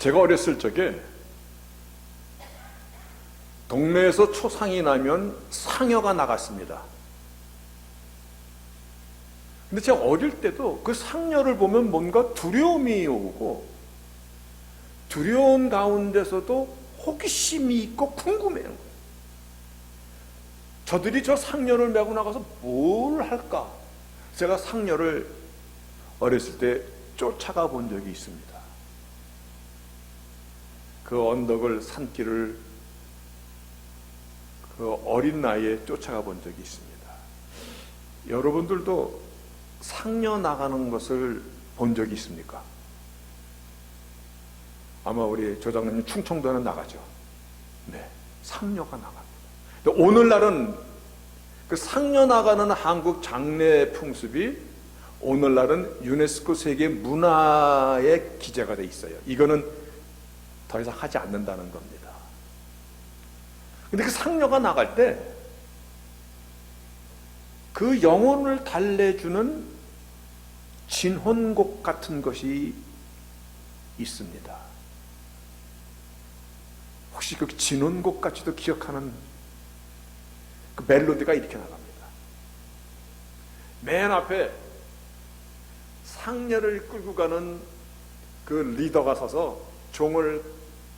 제가 어렸을 적에 동네에서 초상이 나면 상여가 나갔습니다. 근데 제가 어릴 때도 그 상여를 보면 뭔가 두려움이 오고, 두려운 가운데서도 호기심이 있고 궁금해요. 저들이 저 상여를 메고 나가서 뭘 할까? 제가 상여를 어렸을 때 쫓아가 본 적이 있습니다. 그 언덕을, 산길을 그 어린 나이에 쫓아가 본 적이 있습니다. 여러분들도 상여 나가는 것을 본 적이 있습니까? 아마 우리 조장님 충청도는 나가죠. 네, 상여가 나갑니다. 근데 오늘날은 그 상여 나가는 한국 장례 풍습이 오늘날은 유네스코 세계 문화에 기재가 돼 있어요. 이거는 더 이상 하지 않는다는 겁니다. 근데 그 상여가 나갈 때 그 영혼을 달래주는 진혼곡 같은 것이 있습니다. 혹시 그 진혼곡 같이도 기억하는 그 멜로디가 이렇게 나갑니다. 맨 앞에 상여를 끌고 가는 그 리더가 서서 종을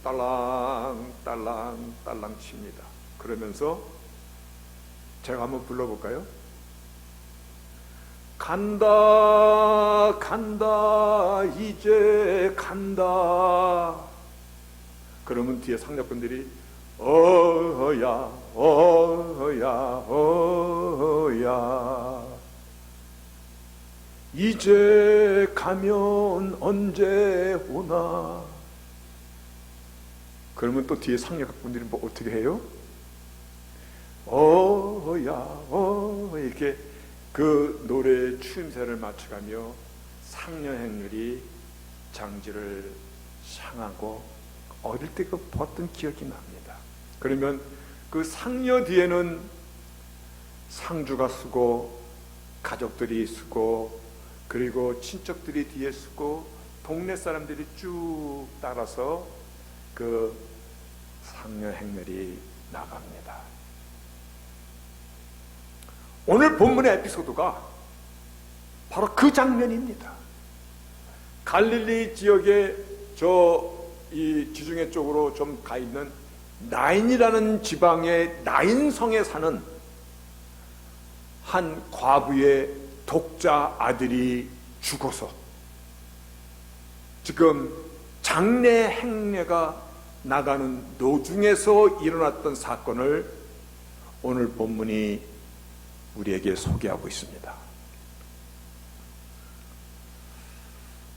딸랑 딸랑 딸랑 칩니다. 그러면서 제가 한번 불러볼까요? 간다 간다 이제 간다. 그러면 뒤에 상여분들이 어야 어야 어야 이제 가면 언제 오나. 그러면 또 뒤에 상여분들이 뭐 어떻게 해요? 어야 이렇게 그 노래의 추임새를 맞춰가며 상여 행렬이 장지를 향하고 어릴 때 그 봤던 기억이 납니다. 그러면 그 상여 뒤에는 상주가 서고, 가족들이 서고, 그리고 친척들이 뒤에 서고, 동네 사람들이 쭉 따라서 그 상여 행렬이 나갑니다. 오늘 본문의 에피소드가 바로 그 장면입니다. 갈릴리 지역에 이 지중해 쪽으로 좀 가 있는 나인이라는 지방의 나인성에 사는 한 과부의 독자 아들이 죽어서 지금 장례 행례가 나가는 도중에서 일어났던 사건을 오늘 본문이 우리에게 소개하고 있습니다.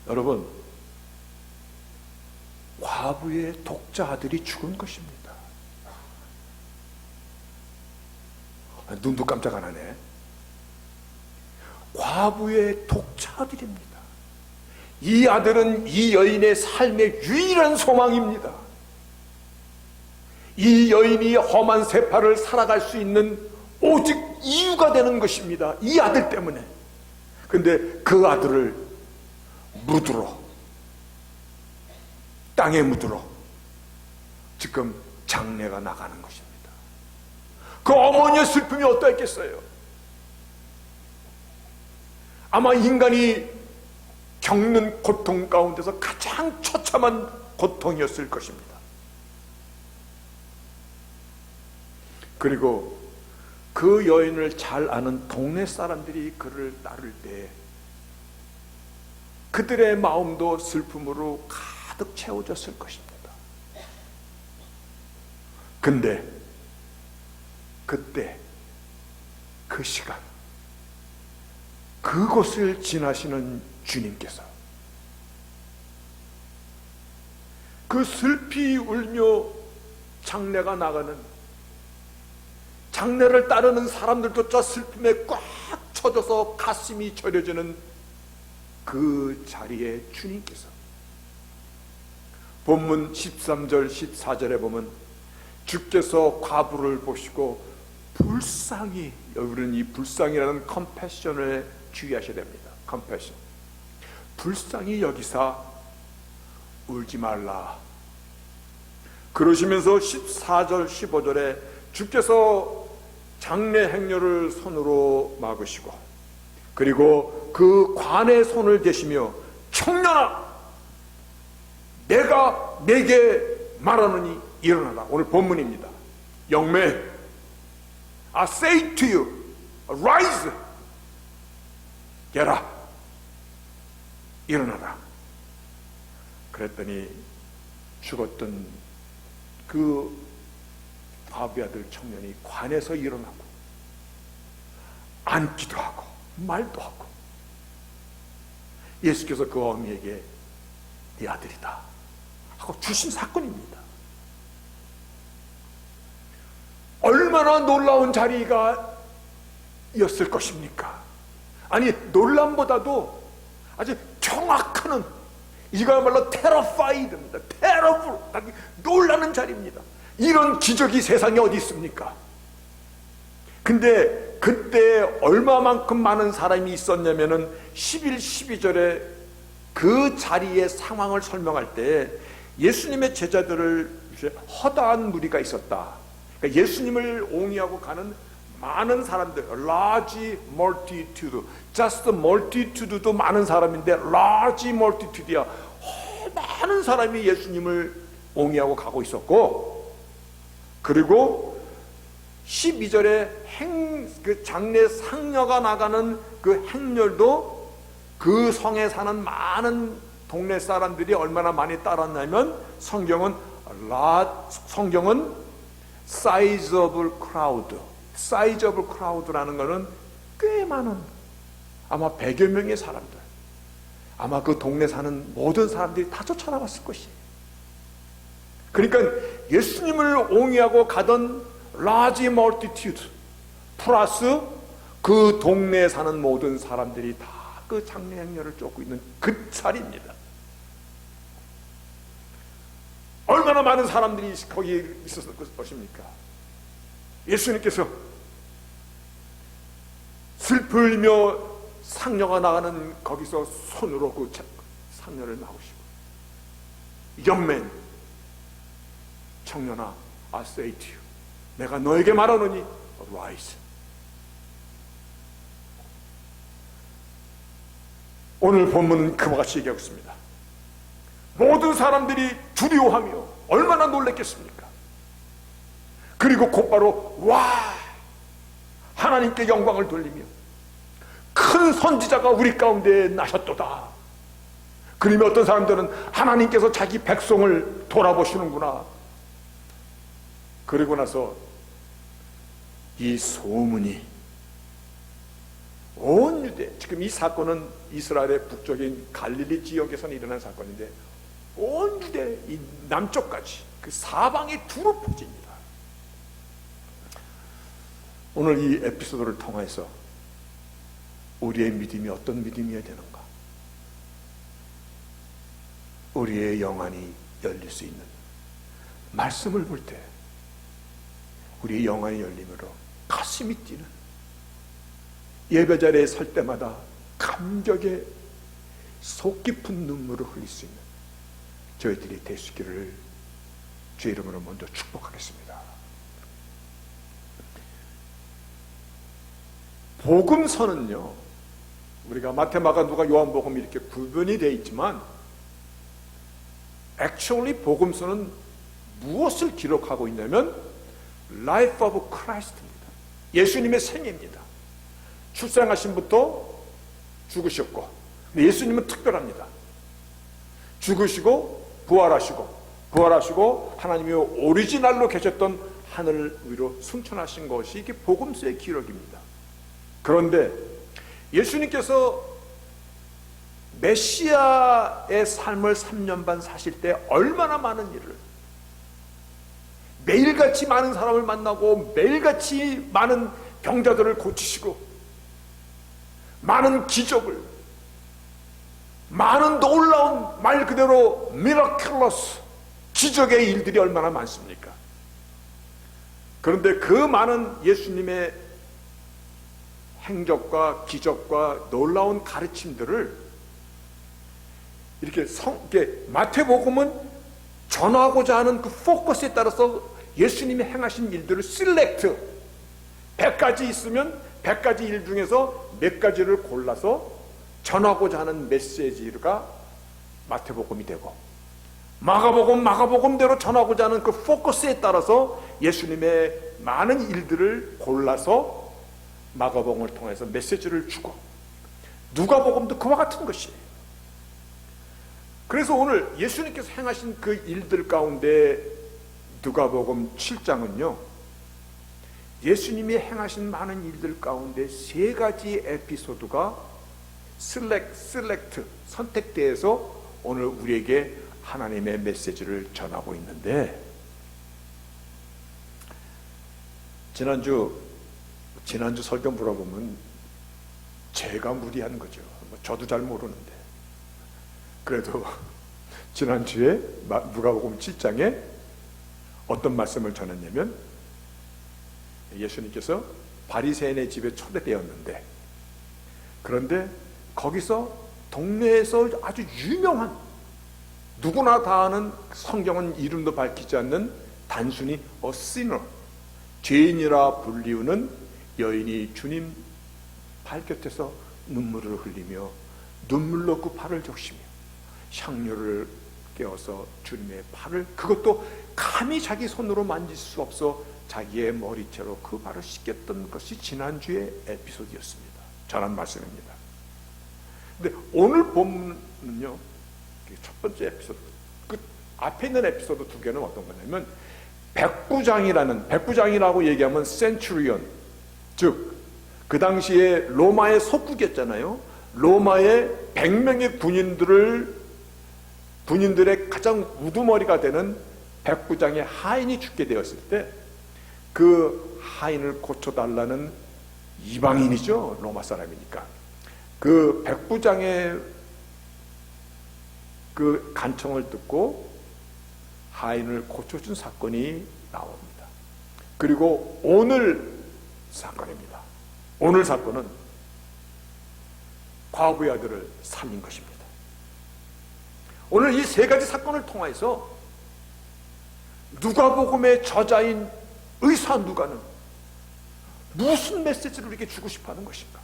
여러분, 과부의 독자 아들이 죽은 것입니다. 눈도 깜짝 안 하네. 과부의 독자 아들입니다. 이 아들은 이 여인의 삶의 유일한 소망입니다. 이 여인이 험한 세파를 살아갈 수 있는 오직 이유가 되는 것입니다. 이 아들 때문에. 근데 그 아들을 묻으러, 땅에 묻으러 지금 장례가 나가는 것입니다. 그 어머니의 슬픔이 어떠했겠어요? 아마 인간이 겪는 고통 가운데서 가장 처참한 고통이었을 것입니다. 그리고 그 여인을 잘 아는 동네 사람들이 그를 따를 때 그들의 마음도 슬픔으로 가득 채워졌을 것입니다. 근데 그때 그 시간 그곳을 지나시는 주님께서 그 슬피 울며 장례가 나가는 장례를 따르는 사람들조차 슬픔에 꽉 쳐져서 가슴이 저려지는 그 자리에 주님께서 본문 13절 14절에 보면 주께서 과부를 보시고 불쌍히, 여러분 이 불쌍이라는 컴패션을 주의하셔야 됩니다. 컴패션. 불쌍히 여기사 울지 말라. 그러시면서 14절 15절에 주께서 장례 행렬을 손으로 막으시고 그리고 그 관의 손을 대시며 청년아 내가 내게 말하노니 일어나라. 오늘 본문입니다. 영매 I say to you rise get up 일어나라. 그랬더니 죽었던 그 아비 아들 청년이 관에서 일어나고 앉기도 하고 말도 하고 예수께서 그 어미에게 네 아들이다 하고 주신 사건입니다. 얼마나 놀라운 자리가 였을 것입니까? 아니 놀람보다도 아주 경악하는 이거야말로 테러파이드입니다. 테러풀 놀라는 자리입니다. 이런 기적이 세상에 어디 있습니까? 근데 그때 얼마만큼 많은 사람이 있었냐면은 11, 12절에 그 자리의 상황을 설명할 때 예수님의 제자들을 허다한 무리가 있었다. 그러니까 예수님을 옹이하고 가는 많은 사람들, large multitude, just multitude도 많은 사람인데 large multitude야. 많은 사람이 예수님을 옹이하고 가고 있었고, 그리고 12절에 그 장례 상녀가 나가는 그 행렬도 그 성에 사는 많은 동네 사람들이 얼마나 많이 따랐냐면 성경은 sizable crowd, sizable crowd라는 것은 꽤 많은 아마 100여 명의 사람들, 아마 그 동네 사는 모든 사람들이 다 쫓아나왔을 것이에요. 그러니까 예수님을 옹이하고 가던 large multitude 플러스 그 동네에 사는 모든 사람들이 다 그 장례 행렬을 쫓고 있는 그 자리입니다. 얼마나 많은 사람들이 거기에 있었을 것입니까? 예수님께서 슬피 흘리며 상녀가 나가는 거기서 손으로 그 상녀를 막으시고 영맨 청년아 I say to you 내가 너에게 말하노니 rise. 오늘 본문은 그와 같이 얘기하고 있습니다. 모든 사람들이 두려워하며 얼마나 놀랬겠습니까? 그리고 곧바로 와 하나님께 영광을 돌리며 큰 선지자가 우리 가운데 나셨도다. 그러면 어떤 사람들은 하나님께서 자기 백성을 돌아보시는구나. 그리고 나서 이 소문이 온 유대, 지금 이 사건은 이스라엘의 북쪽인 갈릴리 지역에서 일어난 사건인데 온 유대 이 남쪽까지 그 사방에 두루 퍼집니다. 오늘 이 에피소드를 통해서 우리의 믿음이 어떤 믿음이어야 되는가? 우리의 영안이 열릴 수 있는 말씀을 볼 때 우리의 영안이 열림으로 가슴이 뛰는 예배자리에 설 때마다 감격에 속 깊은 눈물을 흘릴 수 있는 저희들이 될 수 있기를 주의 이름으로 먼저 축복하겠습니다. 복음서는요, 우리가 마태, 마가, 누가, 요한복음 이렇게 구분이 되어 있지만 actually 복음서는 무엇을 기록하고 있냐면 Life of Christ입니다. 예수님의 생애입니다. 출생하신부터 죽으셨고, 예수님은 특별합니다. 죽으시고 부활하시고 하나님이 오리지널로 계셨던 하늘 위로 승천하신 것이 이게 복음서의 기록입니다. 그런데 예수님께서 메시아의 삶을 3년 반 사실 때 얼마나 많은 일을, 매일같이 많은 사람을 만나고 매일같이 많은 병자들을 고치시고 많은 기적을, 많은 놀라운 말 그대로 미라클러스 기적의 일들이 얼마나 많습니까? 그런데 그 많은 예수님의 행적과 기적과 놀라운 가르침들을 이렇게 마태복음은 전하고자 하는 그 포커스에 따라서 예수님이 행하신 일들을 실렉트, 100가지 있으면 100가지 일 중에서 몇 가지를 골라서 전하고자 하는 메시지가 마태복음이 되고, 마가복음대로 전하고자 하는 그 포커스에 따라서 예수님의 많은 일들을 골라서 마가복음을 통해서 메시지를 주고, 누가복음도 그와 같은 것이에요. 그래서 오늘 예수님께서 행하신 그 일들 가운데 누가복음 7장은요, 예수님이 행하신 많은 일들 가운데 세 가지 에피소드가 select, 선택돼서 오늘 우리에게 하나님의 메시지를 전하고 있는데, 지난주 설교 물어보면 제가 무리한 거죠. 저도 잘 모르는데. 그래도 지난주에 누가복음 7장에 어떤 말씀을 전했냐면, 예수님께서 바리새인의 집에 초대되었는데, 그런데 거기서 동네에서 아주 유명한, 누구나 다 아는, 성경은 이름도 밝히지 않는 단순히 a sinner, 죄인이라 불리우는 여인이 주님 발곁에서 눈물을 흘리며 눈물로 그 발을 적시며 향료를 깨어서 주님의 발을, 그것도 감히 자기 손으로 만질 수 없어 자기의 머리채로 그 발을 씻겼던 것이 지난주의 에피소드였습니다. 전한 말씀입니다. 근데 오늘 본문은요, 첫 번째 에피소드, 그 앞에 있는 에피소드 두 개는 어떤 거냐면, 백부장이라고 얘기하면 센츄리온, 즉 그 당시에 로마의 속국이었잖아요. 로마의 100명의 군인들의 가장 우두머리가 되는 백부장의 하인이 죽게 되었을 때, 그 하인을 고쳐달라는 이방인이죠, 로마 사람이니까. 그 백부장의 그 간청을 듣고 하인을 고쳐준 사건이 나옵니다. 그리고 오늘 사건입니다. 오늘 사건은 과부의 아들을 살린 것입니다. 오늘 이 세 가지 사건을 통해서 누가복음의 저자인 의사 누가는 무슨 메시지를 우리에게 주고 싶어하는 것인가?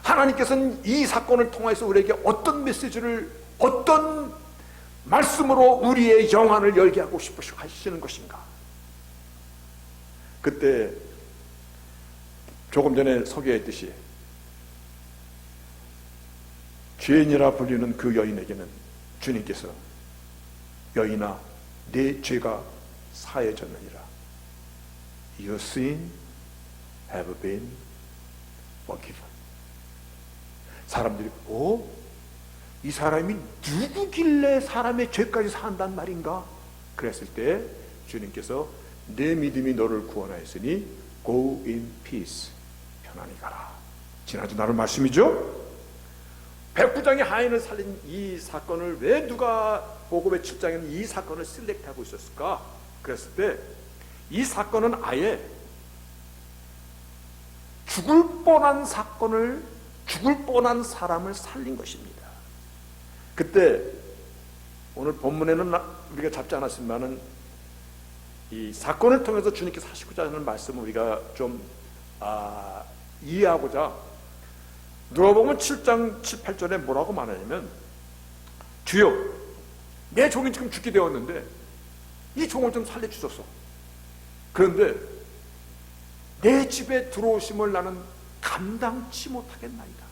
하나님께서는 이 사건을 통해서 우리에게 어떤 메시지를, 어떤 말씀으로 우리의 영안을 열게 하고 싶으시고 하시는 것인가? 그때 조금 전에 소개했듯이 죄인이라 불리는 그 여인에게는 주님께서, 여인아, 내 죄가 사해졌느니라, Your sin have been forgiven. 사람들이 이 사람이 누구길래 사람의 죄까지 사한단 말인가? 그랬을 때 주님께서 내 믿음이 너를 구원하였으니 Go in peace, 편안히 가라. 지난주 나눈 말씀이죠. 백부장의 하인을 살린 이 사건을 왜 누가복음의 7장에는 이 사건을 셀렉트하고 있었을까? 그랬을 때 이 사건은 아예 죽을 뻔한 사람을 살린 것입니다. 그때 오늘 본문에는 우리가 잡지 않았지만은 이 사건을 통해서 주님께서 하시고자 하는 말씀을 우리가 좀 이해하고자, 누가복음 7장 7, 8절에 뭐라고 말하냐면, 주여, 내 종이 지금 죽게 되었는데 이 종을 좀 살려주소서. 그런데 내 집에 들어오심을 나는 감당치 못하겠나이다.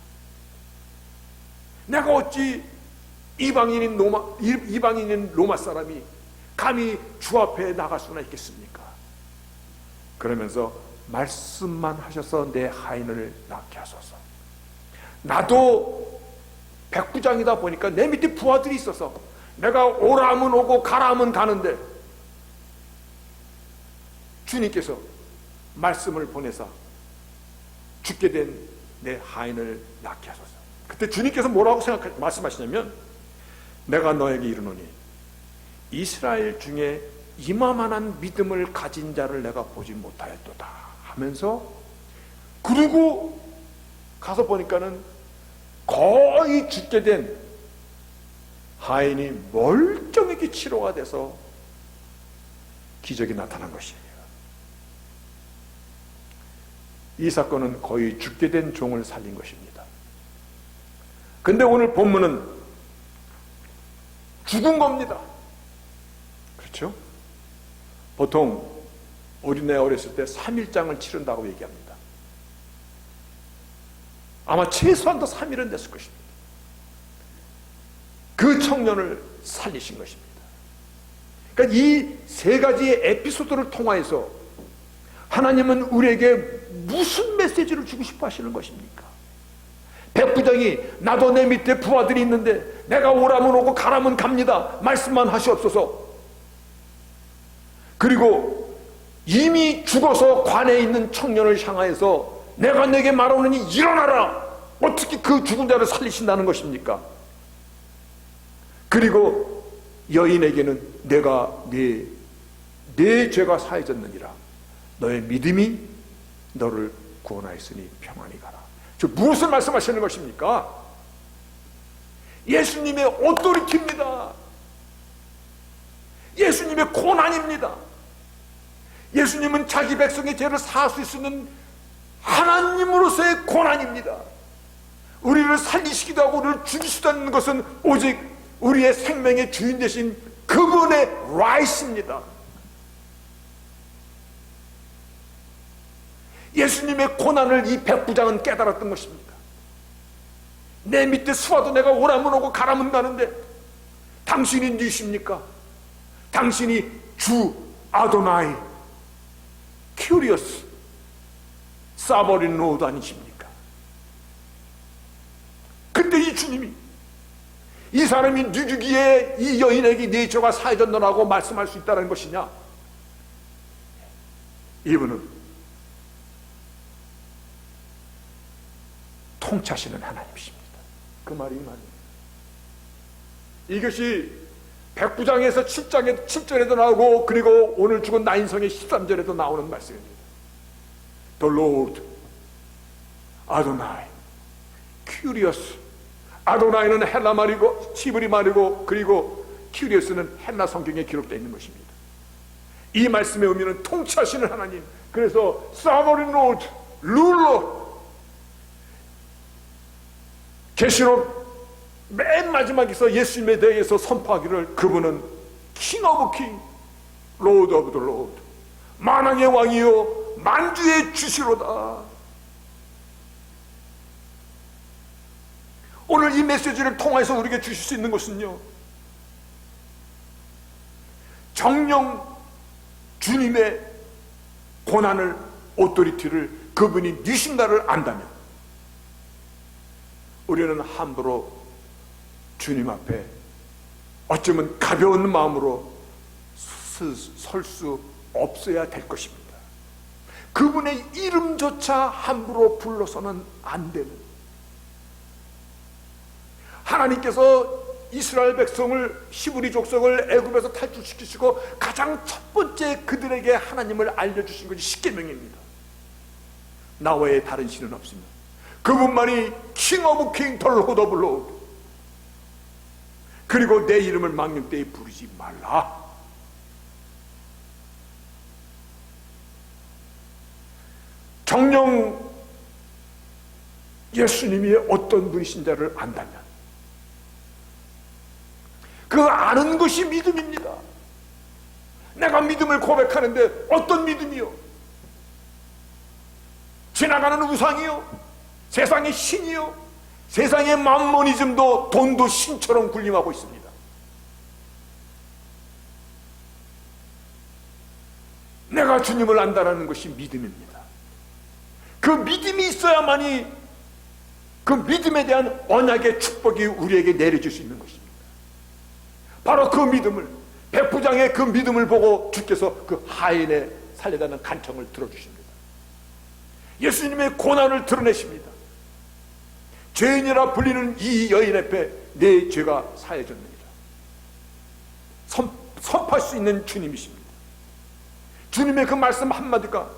내가 어찌 이방인인 로마 사람이 감히 주 앞에 나갈 수나 있겠습니까? 그러면서 말씀만 하셔서 내 하인을 낫게 하소서. 나도 백부장이다 보니까 내 밑에 부하들이 있어서 내가 오라 하면 오고 가라 하면 가는데, 주님께서 말씀을 보내사 죽게 된 내 하인을 낫게 하소서. 그때 주님께서 뭐라고 말씀하시냐면, 내가 너에게 이르노니 이스라엘 중에 이만한 믿음을 가진 자를 내가 보지 못하였도다 하면서, 그리고 가서 보니까는 거의 죽게 된 하인이 멀쩡하게 치료가 돼서 기적이 나타난 것이에요. 이 사건은 거의 죽게 된 종을 살린 것입니다. 근데 오늘 본문은 죽은 겁니다. 그렇죠? 보통 어린애 어렸을 때 3일장을 치른다고 얘기합니다. 아마 최소한도 3일은 됐을 것입니다. 그 청년을 살리신 것입니다. 그러니까 이 세 가지의 에피소드를 통하여서 하나님은 우리에게 무슨 메시지를 주고 싶어 하시는 것입니까? 백부장이 나도 내 밑에 부하들이 있는데 내가 오라면 오고 가라면 갑니다. 말씀만 하시옵소서. 그리고 이미 죽어서 관에 있는 청년을 향하여서 내가 내게 말하노니 일어나라. 어떻게 그 죽은 자를 살리신다는 것입니까? 그리고 여인에게는 내가 네 죄가 사해졌느니라. 너의 믿음이 너를 구원하였으니 평안히 가라. 저 무엇을 말씀하시는 것입니까? 예수님의 오토리티입니다. 예수님의 고난입니다. 예수님은 자기 백성의 죄를 사할 수 있는 하나님으로서의 고난입니다. 우리를 살리시기도 하고 우리를 죽이시도 하는 것은 오직 우리의 생명의 주인 되신 그분의 라이스입니다. 예수님의 고난을 이 백부장은 깨달았던 것입니다. 내 밑에 수와도 내가 오라면 오고 가라면 가는데 당신이 누구십니까? 당신이 주 아도나이 큐리어스 사버린 로드 아니십니까? 근데 이 주님이 이 사람이 누구기에 이 여인에게 네 죄가 사해졌노라고 말씀할 수 있다는 것이냐? 이분은 통치하시는 하나님이십니다. 그 말이 이 말입니다. 이것이 백부장에서 7절에도 나오고 그리고 오늘 죽은 나인성의 13절에도 나오는 말씀입니다. The Lord 아도나이 큐리어스. 아도나이는 헬라 말이고 히브리 말이고 그리고 큐리어스는 헬라 성경에 기록되어 있는 것입니다. 이 말씀의 의미는 통치하시는 하나님. 그래서 Sovereign Lord, 룰러. 계시록 맨 마지막에서 예수님에 대해서 선포하기를 그분은 King of King, Lord of the Lord, 만왕의 왕이요 만주의 주시로다. 오늘 이 메시지를 통해서 우리에게 주실 수 있는 것은요, 정령 주님의 고난을, 오토리티를 그분이 누신가를 안다면 우리는 함부로 주님 앞에 어쩌면 가벼운 마음으로 설 수 없어야 될 것입니다. 그분의 이름조차 함부로 불러서는 안 되는, 하나님께서 이스라엘 백성을, 히브리 족속을 애굽에서 탈출시키시고 가장 첫 번째 그들에게 하나님을 알려주신 것이 십계명입니다. 나 외에 다른 신은 없습니다. 그분만이 킹 오브 킹, 덜로드 오브 로드. 그리고 내 이름을 망령되이 부르지 말라. 정녕 예수님이 어떤 분이신지를 안다면 그 아는 것이 믿음입니다. 내가 믿음을 고백하는데 어떤 믿음이요? 지나가는 우상이요? 세상의 신이요? 세상의 맘모니즘도 돈도 신처럼 군림하고 있습니다. 내가 주님을 안다는 것이 믿음입니다. 그 믿음이 있어야만이 그 믿음에 대한 언약의 축복이 우리에게 내려질 수 있는 것입니다. 바로 그 믿음을, 백부장의 그 믿음을 보고 주께서 그 하인의 살려다는 간청을 들어주십니다. 예수님의 고난을 드러내십니다. 죄인이라 불리는 이 여인 앞에 내 죄가 사해졌느니라 선포할 수 있는 주님이십니다. 주님의 그 말씀 한마디가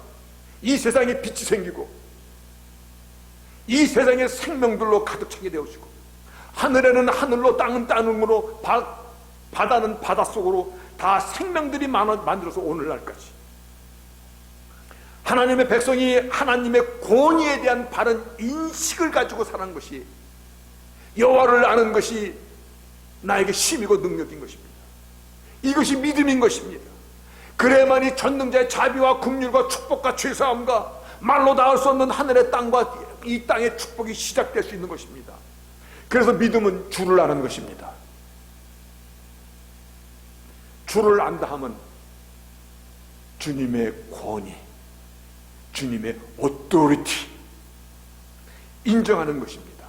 이 세상에 빛이 생기고 이 세상의 생명들로 가득 차게 되어지고 하늘에는 하늘로, 땅은 땅으로, 바다는 바닷속으로 다 생명들이 만들어서 오늘날까지 하나님의 백성이 하나님의 권위에 대한 바른 인식을 가지고 사는 것이, 여호와를 아는 것이 나에게 힘이고 능력인 것입니다. 이것이 믿음인 것입니다. 그래야만이 전능자의 자비와 긍휼과 축복과 죄사함과 말로 닿을 수 없는 하늘의 땅과 이 땅의 축복이 시작될 수 있는 것입니다. 그래서 믿음은 주를 아는 것입니다. 주를 안다 하면 주님의 권위, 주님의 오토리티 인정하는 것입니다.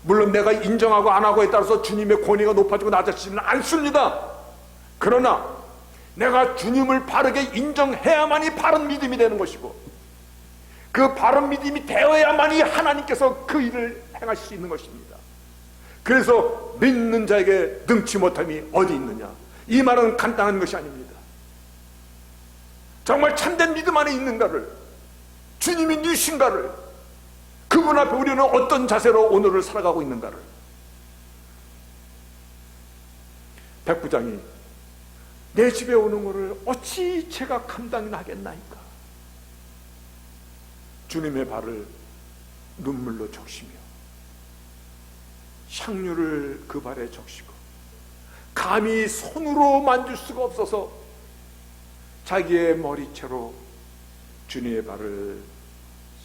물론 내가 인정하고 안 하고에 따라서 주님의 권위가 높아지고 낮아지지는 않습니다. 그러나 내가 주님을 바르게 인정해야만이 바른 믿음이 되는 것이고, 그 바른 믿음이 되어야만이 하나님께서 그 일을 행하실 수 있는 것입니다. 그래서 믿는 자에게 능치 못함이 어디 있느냐, 이 말은 간단한 것이 아닙니다. 정말 참된 믿음 안에 있는가를, 주님이 누신가를, 그분 앞에 우리는 어떤 자세로 오늘을 살아가고 있는가를. 백부장이 내 집에 오는 것을 어찌 제가 감당하겠나이까. 주님의 발을 눈물로 적시며 향유를 그 발에 적시고 감히 손으로 만질 수가 없어서 자기의 머리채로 주님의 발을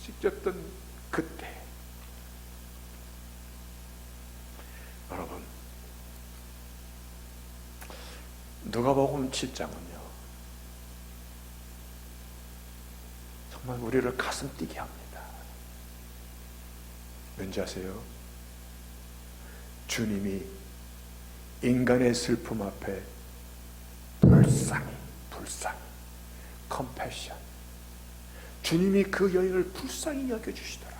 씻겼던 그때, 여러분, 누가복음 7장은요 정말 우리를 가슴 뛰게 합니다. 왠지 아세요? 주님이 인간의 슬픔 앞에 불쌍히 컴패션, 주님이 그 여인을 불쌍히 여겨주시더라.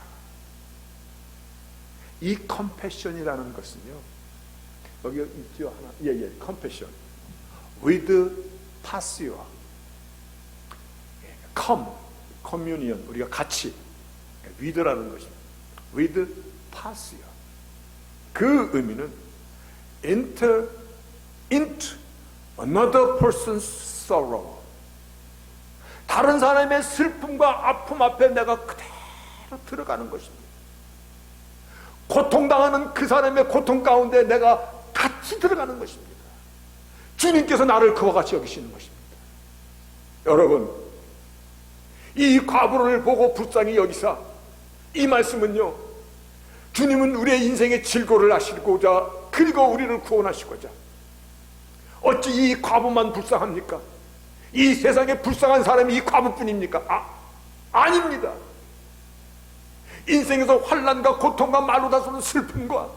이 컴패션이라는 것은요, 여기 있죠 하나, 컴패션 with passio, communion, 우리가 같이, with라는 것입니다. with passio, 그 의미는 enter into another person's sorrow, 다른 사람의 슬픔과 아픔 앞에 내가 그대로 들어가는 것입니다. 고통당하는 그 사람의 고통 가운데 내가 같이 들어가는 것입니다. 주님께서 나를 그와 같이 여기시는 것입니다. 여러분, 이 과부를 보고 불쌍히 여기사, 이 말씀은요, 주님은 우리의 인생의 질고를 하시고자, 그리고 우리를 구원하시고자, 어찌 이 과부만 불쌍합니까? 이 세상에 불쌍한 사람이 이 과부뿐입니까? 아닙니다. 인생에서 환난과 고통과 말로 다 수 없는 슬픔과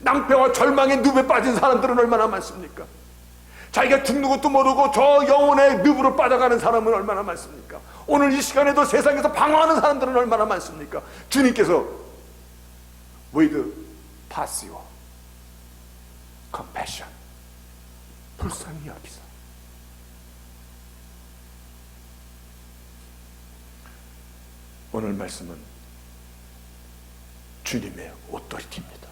낭패와 절망의 늪에 빠진 사람들은 얼마나 많습니까? 자기가 죽는 것도 모르고 저 영혼의 늪으로 빠져가는 사람은 얼마나 많습니까? 오늘 이 시간에도 세상에서 방황하는 사람들은 얼마나 많습니까? 주님께서 with passio, compassion, 불쌍히 여기사, 오늘 말씀은 주님의 오토리티입니다.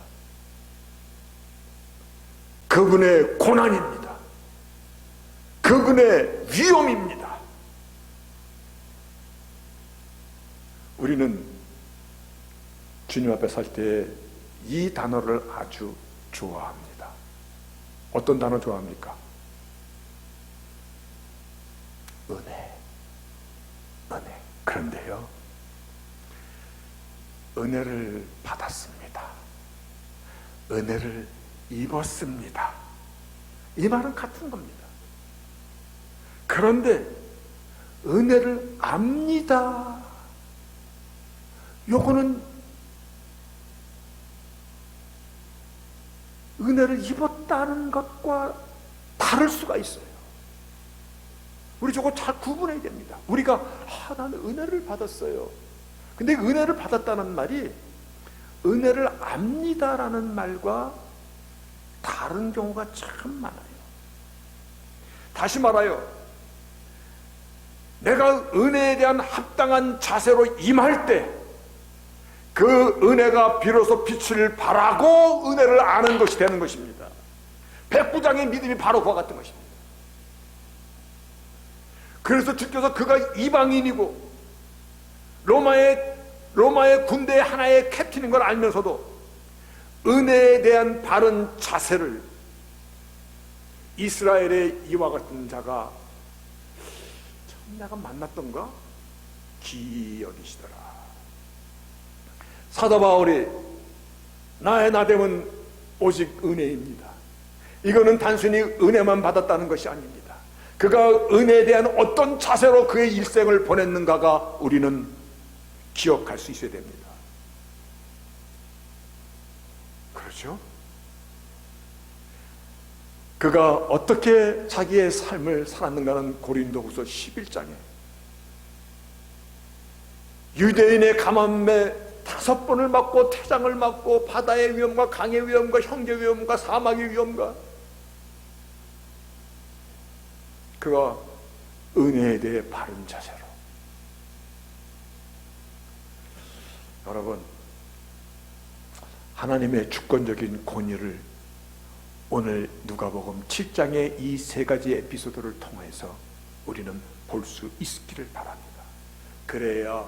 그분의 고난입니다. 그분의 위험입니다. 우리는 주님 앞에 설 때 이 단어를 아주 좋아합니다. 어떤 단어 좋아합니까? 은혜. 그런데요, 은혜를 받았습니다. 은혜를 입었습니다. 이 말은 같은 겁니다. 그런데 은혜를 압니다, 요거는 은혜를 입었다는 것과 다를 수가 있어요. 우리 저거 잘 구분해야 됩니다. 우리가 나는 은혜를 받았어요. 근데 은혜를 받았다는 말이 은혜를 압니다라는 말과 다른 경우가 참 많아요. 다시 말하여, 내가 은혜에 대한 합당한 자세로 임할 때 그 은혜가 비로소 빛을 발하고 은혜를 아는 것이 되는 것입니다. 백부장의 믿음이 바로 그와 같은 것입니다. 그래서 주께서 그가 이방인이고 로마의 군대의 하나의 캡틴인 걸 알면서도 은혜에 대한 바른 자세를 이스라엘의 이와 같은 자가 참 내가 만났던가 기이 여기시더라. 사도 바울이 나의 나됨은 오직 은혜입니다. 이거는 단순히 은혜만 받았다는 것이 아닙니다. 그가 은혜에 대한 어떤 자세로 그의 일생을 보냈는가가 우리는 기억할 수 있어야 됩니다. 그렇죠? 그가 어떻게 자기의 삶을 살았는가는 고린도후서 11장에 유대인의 가뭄에 5번을 맞고 태장을 맞고 바다의 위험과 강의 위험과 형제 위험과 사막의 위험과 그가 은혜에 대해 바른 자세로 여러분 하나님의 주권적인 권위를 오늘 누가복음 7장의 이 3가지 에피소드를 통해서 우리는 볼 수 있기를 바랍니다. 그래야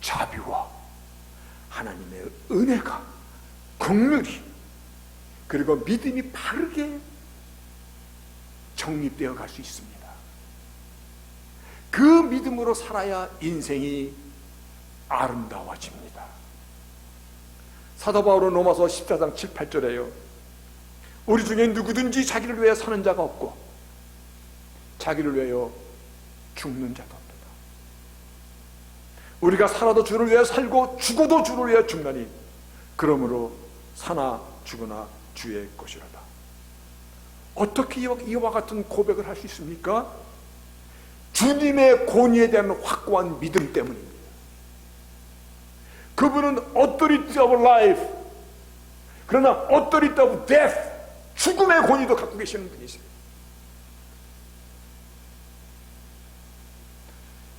자비와 하나님의 은혜가 긍휼이 그리고 믿음이 바르게 정립되어 갈 수 있습니다. 그 믿음으로 살아야 인생이 아름다워집니다. 사도 바울은 로마서 14장 7, 8절에요. 우리 중에 누구든지 자기를 위해 사는 자가 없고 자기를 위하여 죽는 자도 없다. 우리가 살아도 주를 위해 살고 죽어도 주를 위해 죽나니 그러므로 사나 죽으나 주의 것이로다. 어떻게 이와 같은 고백을 할 수 있습니까? 주님의 권위에 대한 확고한 믿음 때문입니다. 그분은 authority of life 그러나 authority of death 죽음의 권위도 갖고 계시는 분이세요.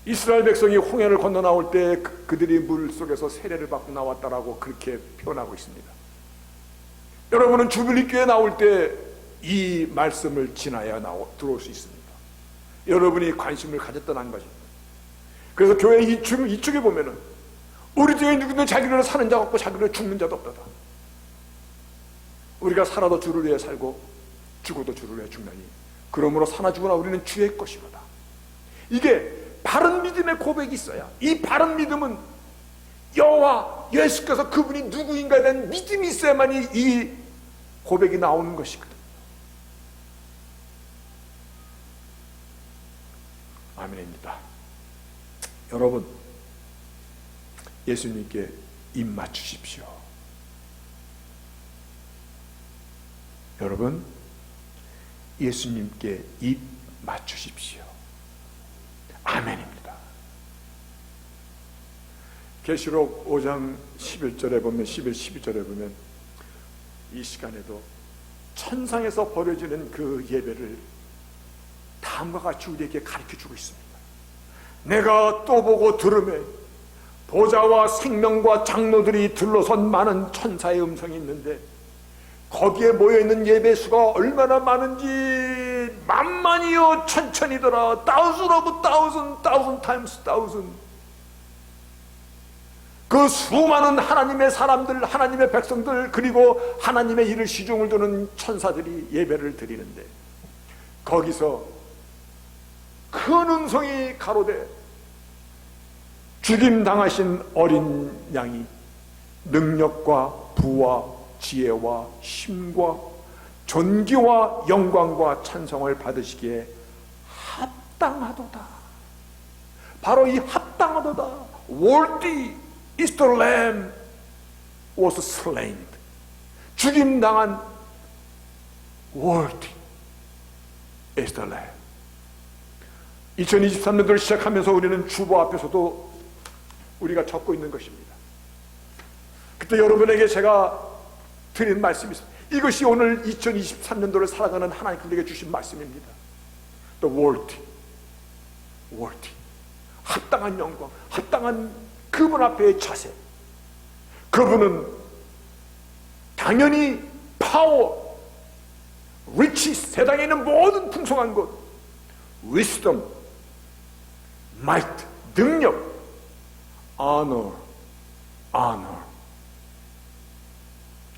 이스라엘 백성이 홍해를 건너 나올 때 그들이 물 속에서 세례를 받고 나왔다라고 그렇게 표현하고 있습니다. 여러분은 주빌리교에 나올 때 이 말씀을 지나야 들어올 수 있습니다. 여러분이 관심을 가졌다는 것입니다. 그래서 교회 이쪽에 보면은 우리 중에 누구든 자기를 위해 사는 자가 없고 자기를 위해 죽는 자도 없다. 우리가 살아도 주를 위해 살고 죽어도 주를 위해 죽나니 그러므로 사나 죽으나 우리는 주의 것이로다. 이게 바른 믿음의 고백이 있어야 이 바른 믿음은 여호와 예수께서 그분이 누구인가에 대한 믿음이 있어야만이 이 고백이 나오는 것이거든요. 아멘입니다. 여러분 예수님께 입 맞추십시오. 여러분 예수님께 입 맞추십시오. 아멘입니다. 계시록 5장 11절에 보면 11, 12절에 보면 이 시간에도 천상에서 벌어지는 그 예배를 다음과 같이 우리에게 가르쳐주고 있습니다. 내가 또 보고 들으매 보좌와 생명과 장로들이 둘러선 많은 천사의 음성이 있는데 거기에 모여있는 예배수가 얼마나 많은지 만만이요 천천이더라. thousand of thousand times thousand. 그 수많은 하나님의 사람들, 하나님의 백성들, 그리고 하나님의 일을 시중을 두는 천사들이 예배를 드리는데 거기서 큰 음성이 가로되 죽임당하신 어린 양이 능력과 부와 지혜와 힘과 존귀와 영광과 찬송을 받으시기에 합당하도다. 바로 이 합당하도다. Worthy is the lamb was slain. 죽임당한 worthy is the lamb. 2023년도를 시작하면서 우리는 주보 앞에서도 우리가 적고 있는 것입니다. 그때 여러분에게 제가 드린 말씀이 있습니다. 이것이 오늘 2023년도를 살아가는 하나님께서 주신 말씀입니다. The worthy, worthy. 합당한 영광, 합당한 그분 앞에의 자세. 그분은 당연히 파워, riches, 세상에 있는 모든 풍성한 것, wisdom, might, 능력, honor,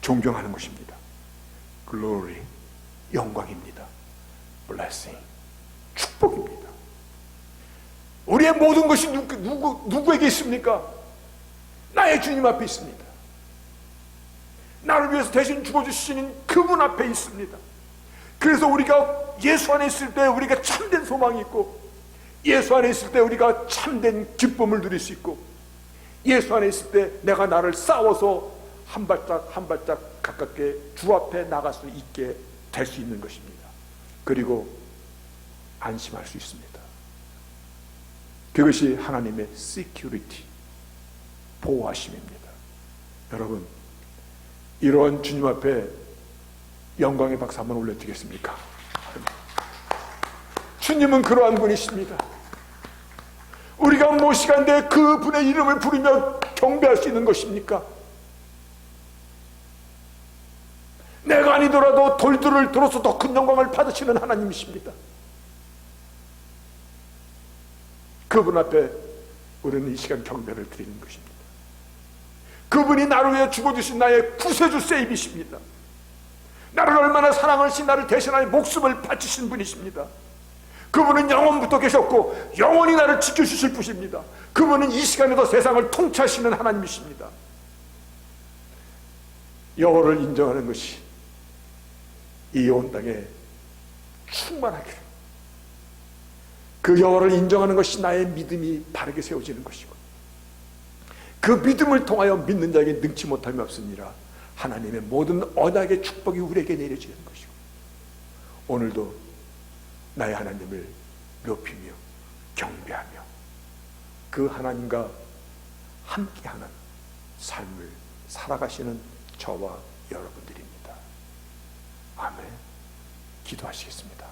존경하는 것입니다. glory, 영광입니다. blessing, 축복입니다. 우리의 모든 것이 누구에게 있습니까? 나의 주님 앞에 있습니다. 나를 위해서 대신 죽어주시는 그분 앞에 있습니다. 그래서 우리가 예수 안에 있을 때 우리가 참된 소망이 있고, 예수 안에 있을 때 우리가 참된 기쁨을 누릴 수 있고, 예수 안에 있을 때 내가 나를 싸워서 한 발짝 한 발짝 가깝게 주 앞에 나갈 수 있게 될 수 있는 것입니다. 그리고 안심할 수 있습니다. 그것이 하나님의 security, 보호하심입니다. 여러분, 이러한 주님 앞에 영광의 박수 한번 올려드리겠습니까? 주님은 그러한 분이십니다. 우리가 무엇이간데 그분의 이름을 부르며 경배할 수 있는 것입니까? 내가 아니더라도 돌들을 들어서 더 큰 영광을 받으시는 하나님이십니다. 그분 앞에 우리는 이 시간 경배를 드리는 것입니다. 그분이 나를 위해 죽어주신 나의 구세주 세이비십니다. 나를 얼마나 사랑하신, 나를 대신하여 목숨을 바치신 분이십니다. 그분은 영원부터 계셨고 영원히 나를 지켜주실 분이십니다. 그분은 이 시간에도 세상을 통치하시는 하나님이십니다. 여호와를 인정하는 것이 이 온 땅에 충만하기를, 그 여호와를 인정하는 것이 나의 믿음이 바르게 세워지는 것이고, 그 믿음을 통하여 믿는 자에게 능치 못함이 없으니라. 하나님의 모든 언약의 축복이 우리에게 내려지는 것이고, 오늘도 나의 하나님을 높이며 경배하며 그 하나님과 함께하는 삶을 살아가시는 저와 여러분들입니다. 아멘. 기도하시겠습니다.